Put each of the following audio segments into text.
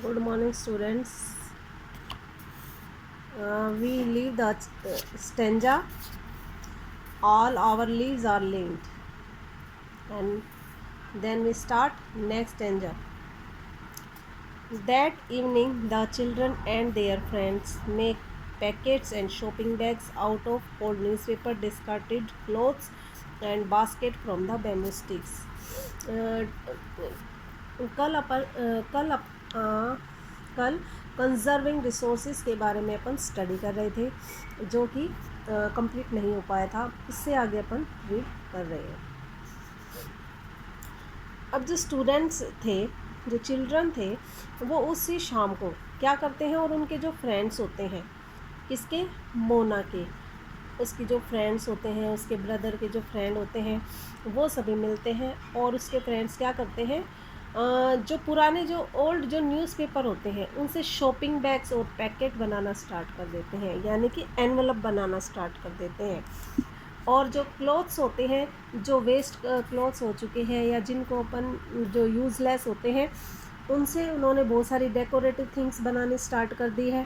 Good morning, students. We leave the stanza. All our leaves are linked, and then we start next stanza. That evening, the children and their friends make packets and shopping bags out of old newspaper, discarded clothes, and basket from the bamboo sticks. Uh, कल अपन कल conserving resources के बारे में अपन study कर रहे थे, जो कि कंप्लीट नहीं हो पाया था. इससे आगे अपन रीड कर रहे हैं. अब जो स्टूडेंट्स थे, जो चिल्ड्रन थे, वो उसी शाम को क्या करते हैं, और उनके जो फ्रेंड्स होते हैं, किसके, मोना के, उसकी जो फ्रेंड्स होते हैं, उसके ब्रदर के जो फ्रेंड होते हैं, वो सभी मिलते हैं. और उसके फ्रेंड्स क्या करते हैं, जो पुराने जो ओल्ड जो न्यूज़पेपर होते हैं, उनसे शॉपिंग बैग्स और पैकेट बनाना स्टार्ट कर देते हैं, यानी कि एनवलप बनाना स्टार्ट कर देते हैं. और जो क्लॉथ्स होते हैं, जो वेस्ट क्लॉथ्स हो चुके हैं या जिनको अपन जो यूज़लेस होते हैं, उनसे उन्होंने बहुत सारी डेकोरेटिव थिंग्स बनाने स्टार्ट कर दी है.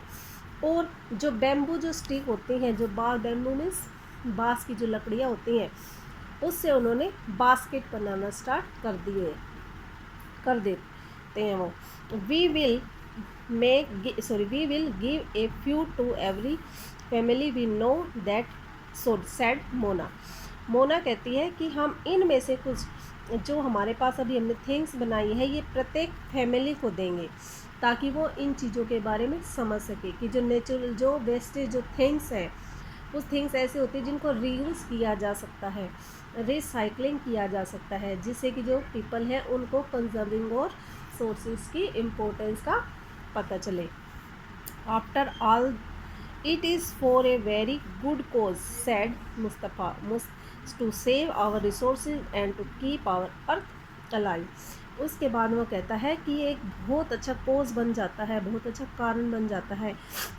और जो बैम्बू जो स्टिक होती हैं, जो बैम्बू मीन्स बाँस की जो लकड़ियाँ होती हैं, उससे उन्होंने बास्केट बनाना स्टार्ट कर देते हैं वो. We will give a few to every family we know that said Mona. Mona कहती है कि हम इनमें से कुछ जो हमारे पास अभी हमने थिंग्स बनाई है, ये प्रत्येक फैमिली को देंगे, ताकि वो इन चीज़ों के बारे में समझ सके कि जो नेचुरल जो वेस्टेज जो थिंग्स हैं, वो थिंग्स ऐसे होती हैं जिनको रीयूज़ किया जा सकता है, रिसाइकलिंग किया जा सकता है, जिससे कि जो पीपल हैं उनको कंजर्विंग और सोर्सेज की इम्पोर्टेंस का पता चले. After all it is for a very good cause said Mustafa, to save our resources and to keep our earth alive. उसके बाद वो कहता है कि एक बहुत अच्छा कोज बन जाता है, बहुत अच्छा कारण बन जाता है,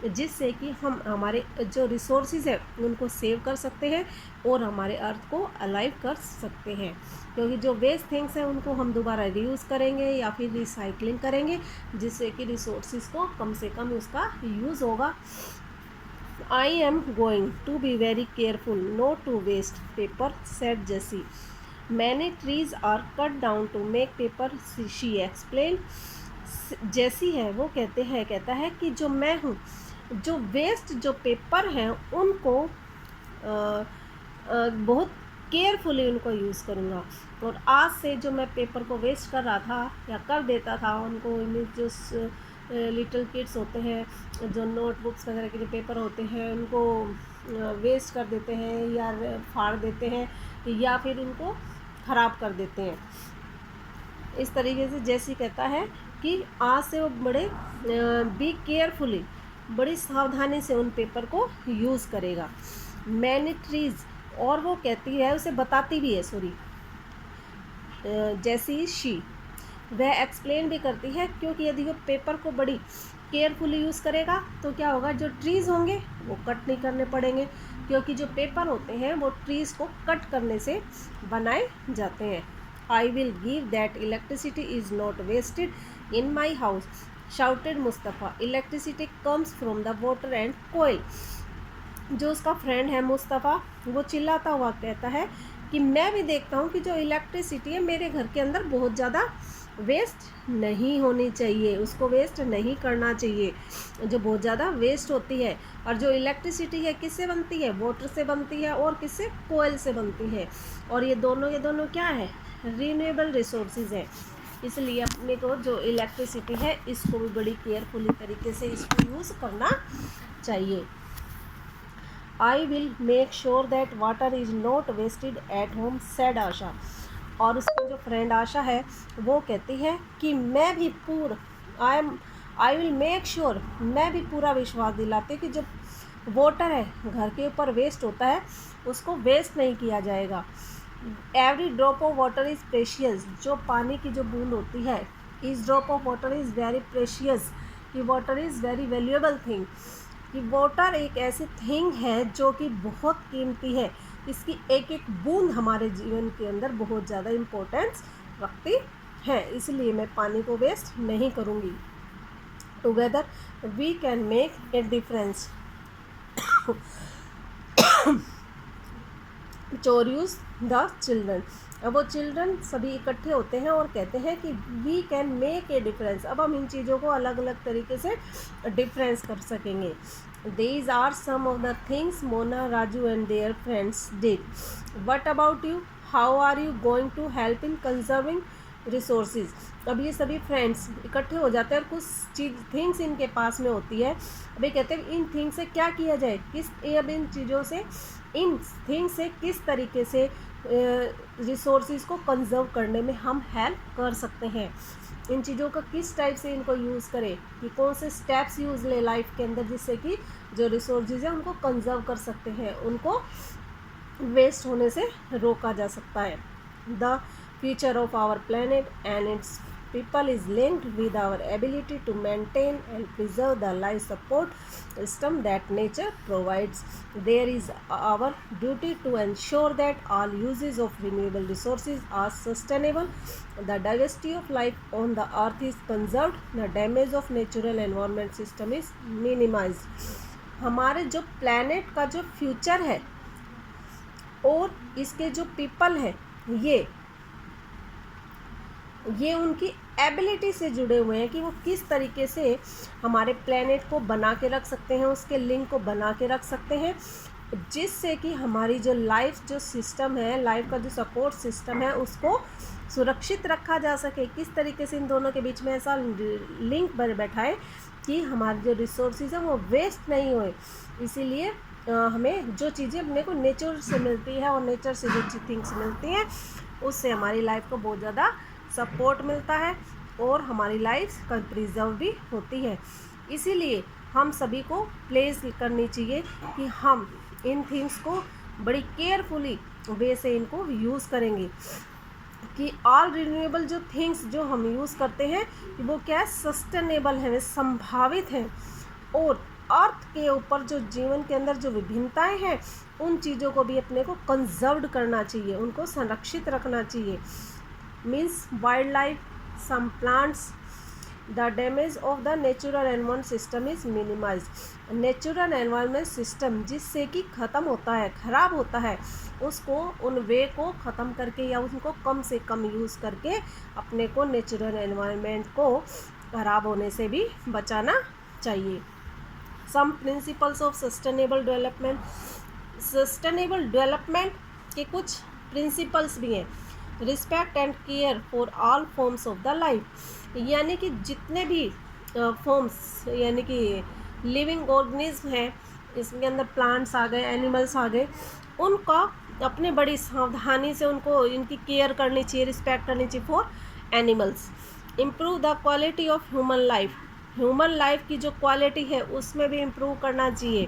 जिससे कि हम हमारे जो रिसोर्सेज है उनको सेव कर सकते हैं और हमारे अर्थ को अलाइव कर सकते हैं. क्योंकि जो वेस्ट थिंग्स हैं उनको हम दोबारा रीयूज़ करेंगे या फिर रिसाइकलिंग करेंगे, जिससे कि रिसोर्सेज को कम से कम उसका यूज़ होगा. I am going to be very careful not to waste paper, said Jessie. Many trees are cut down to make paper, she explained. जैसी है वो कहता है कि जो मैं हूँ, जो वेस्ट जो पेपर हैं उनको बहुत केयरफुली उनको यूज़ करूँगा. और आज से जो मैं पेपर को वेस्ट कर रहा था या कर देता था, उनको जो लिटिल किड्स होते हैं, जो नोटबुक्स वगैरह के जो पेपर होते हैं, उनको वेस्ट कर देते हैं या फाड़ देते हैं या फिर उनको ख़राब कर देते हैं. इस तरीके से जैसी कहता है कि आज से वो बड़े बी केयरफुली, बड़ी सावधानी से उन पेपर को यूज़ करेगा. मैनी ट्रीज़, और वो कहती है, उसे बताती भी है, जैसी शी, वह एक्सप्लेन भी करती है, क्योंकि यदि वो पेपर को बड़ी केयरफुली यूज़ करेगा तो क्या होगा, जो ट्रीज़ होंगे वो कट नहीं करने पड़ेंगे, क्योंकि जो पेपर होते हैं वो ट्रीज़ को कट करने से बनाए जाते हैं. I will give that electricity is not wasted in my house, shouted Mustafa. Electricity comes from the water and coal. जो उसका फ्रेंड है मुस्तफ़ा, वो चिल्लाता हुआ कहता है कि मैं भी देखता हूँ कि जो इलेक्ट्रिसिटी है मेरे घर के अंदर बहुत ज़्यादा वेस्ट नहीं होनी चाहिए, उसको वेस्ट नहीं करना चाहिए, जो बहुत ज़्यादा वेस्ट होती है. और जो इलेक्ट्रिसिटी है किससे बनती है, वाटर से बनती है, और किससे, कोयल से बनती है. और ये दोनों क्या है, रीन्यूएबल रिसोर्सेज है. इसलिए अपने को जो इलेक्ट्रिसिटी है इसको भी बड़ी केयरफुली तरीके से इसको यूज़ करना चाहिए. I will make sure that water is not wasted at home, said Asha. और उसकी जो फ्रेंड आशा है वो कहती है कि मैं भी आई विल मेक श्योर, मैं भी पूरा विश्वास दिलाती हूँ कि जो वाटर है घर के ऊपर वेस्ट होता है उसको वेस्ट नहीं किया जाएगा. Every drop of water is precious, जो पानी की जो बूंद होती है, each drop of water is very precious, कि water is very valuable thing, कि वाटर एक ऐसी थिंग है जो कि बहुत कीमती है, इसकी एक एक बूंद हमारे जीवन के अंदर बहुत ज़्यादा इम्पोर्टेंस रखती है. इसलिए मैं पानी को वेस्ट नहीं करूँगी. together we can make a difference. Cherish the children, अब वो चिल्ड्रन सभी इकट्ठे होते हैं और कहते हैं कि we can make a difference, अब हम इन चीज़ों को अलग अलग तरीके से डिफरेंस कर सकेंगे. These are some of the things Mona, Raju and their friends did. What about you? How are you going to help in conserving resources? अब ये सभी फ्रेंड्स इकट्ठे हो जाते हैं और कुछ थिंग्स इनके पास में होती है. अभी कहते हैं इन थिंग्स से क्या किया जाए, अब इन चीज़ों से, इन थिंग्स से किस तरीके से रिसोर्सेज को कंजर्व करने में हम हेल्प कर सकते हैं. इन चीज़ों का किस टाइप से इनको यूज़ करें, कि कौन से स्टेप्स यूज़ ले लाइफ के अंदर जिससे कि जो रिसोर्सेज हैं उनको कंजर्व कर सकते हैं, उनको वेस्ट होने से रोका जा सकता है. The future of our planet and its people is linked with our ability to maintain and preserve the life support system that nature provides. There is our duty to ensure that all uses of renewable resources are sustainable, the diversity of life on the earth is conserved, the damage of natural environment system is minimized. हमारे जो planet का जो future है और इसके जो people है ये उनकी एबिलिटी से जुड़े हुए हैं कि वो किस तरीके से हमारे प्लैनेट को बना के रख सकते हैं, उसके लिंक को बना के रख सकते हैं, जिससे कि हमारी जो लाइफ जो सिस्टम है, लाइफ का जो सपोर्ट सिस्टम है उसको सुरक्षित रखा जा सके. किस तरीके से इन दोनों के बीच में ऐसा लिंक बैठाए कि हमारे जो रिसोर्सेज हैं वो वेस्ट नहीं होए. इसीलिए हमें जो चीज़ें अपने को नेचर से मिलती है और नेचर से जो थिंग्स मिलती हैं उससे हमारी लाइफ को बहुत ज़्यादा सपोर्ट मिलता है और हमारी लाइफ का प्रिजर्व भी होती है. इसीलिए हम सभी को प्लेस करनी चाहिए कि हम इन थिंग्स को बड़ी केयरफुली वे से इनको यूज़ करेंगे, कि ऑल रिन्यूएबल जो थिंग्स जो हम यूज़ करते हैं वो क्या है, सस्टेनेबल है, वे संभावित हैं, और अर्थ के ऊपर जो जीवन के अंदर जो विभिन्नताएं हैं उन चीज़ों को भी अपने को कंजर्व्ड करना चाहिए, उनको संरक्षित रखना चाहिए. Means wildlife, some plants, the damage of the natural environment system is minimized. Natural environment system जिससे कि ख़त्म होता है, ख़राब होता है, उसको उन वे को ख़त्म करके या उनको कम से कम यूज़ करके अपने को नेचुरल एनवायरनमेंट को ख़राब होने से भी बचाना चाहिए. Some principles of sustainable development. Sustainable development के कुछ प्रिंसिपल्स भी हैं. Respect and care for all forms of the life, यानी कि जितने भी फॉर्म्स यानी कि लिविंग ऑर्गेनिज्म हैं, इसके अंदर प्लांट्स आ गए, एनिमल्स आ गए, उनका अपने बड़ी सावधानी से उनको इनकी केयर करनी चाहिए, रिस्पेक्ट करनी चाहिए for animals. Improve the quality of human life, human life की जो क्वालिटी है उसमें भी इम्प्रूव करना चाहिए.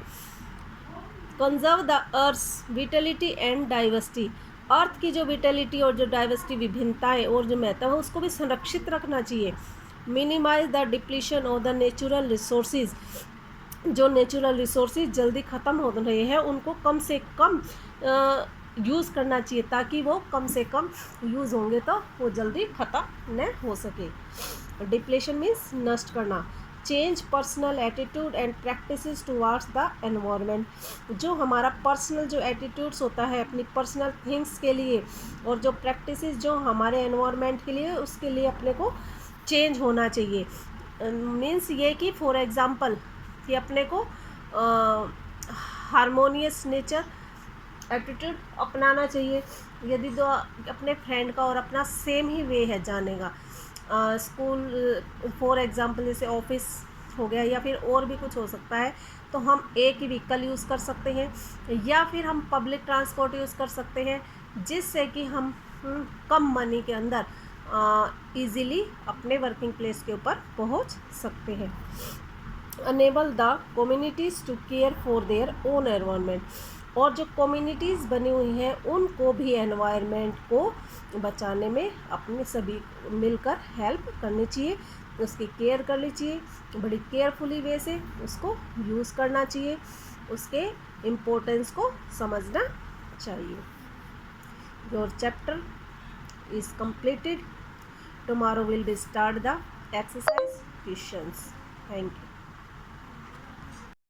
Conserve the earth's vitality and diversity, earth की जो विटेलिटी और जो डाइवर्सिटी विभिन्नताएं और जो महत्व है उसको भी संरक्षित रखना चाहिए. Minimize the depletion of the natural resources, जो नेचुरल रिसोर्सेज जल्दी ख़त्म हो रहे हैं उनको कम से कम यूज़ करना चाहिए, ताकि वो कम से कम यूज़ होंगे तो वो जल्दी ख़त्म न हो सके. डिप्लीशन मीन्स नष्ट करना. Change personal attitude and practices towards the environment, जो हमारा पर्सनल जो एटीट्यूड्स होता है अपनी पर्सनल थिंग्स के लिए और जो प्रैक्टिसेस जो हमारे एनवायरनमेंट के लिए, उसके लिए अपने को चेंज होना चाहिए. मीन्स ये कि फॉर एग्ज़ाम्पल कि अपने को हारमोनियस नेचर एटीट्यूड अपनाना चाहिए. यदि तो अपने फ्रेंड का और अपना सेम ही वे है जाने का, स्कूल फॉर एग्ज़ाम्पल जैसे ऑफिस हो गया या फिर और भी कुछ हो सकता है, तो हम एक ही व्हीकल यूज़ कर सकते हैं या फिर हम पब्लिक ट्रांसपोर्ट यूज़ कर सकते हैं, जिससे कि हम कम मनी के अंदर इजीली अपने वर्किंग प्लेस के ऊपर पहुंच सकते हैं. Enable the communities to care for their own environment, और जो कम्युनिटीज़ बनी हुई हैं उनको भी एनवायरनमेंट को बचाने में अपने सभी मिलकर हेल्प करनी चाहिए, उसकी केयर करनी चाहिए, बड़ी केयरफुली वे से उसको यूज़ करना चाहिए, उसके इम्पोर्टेंस को समझना चाहिए. Your chapter is completed. Tomorrow will be start the exercise questions. Thank you.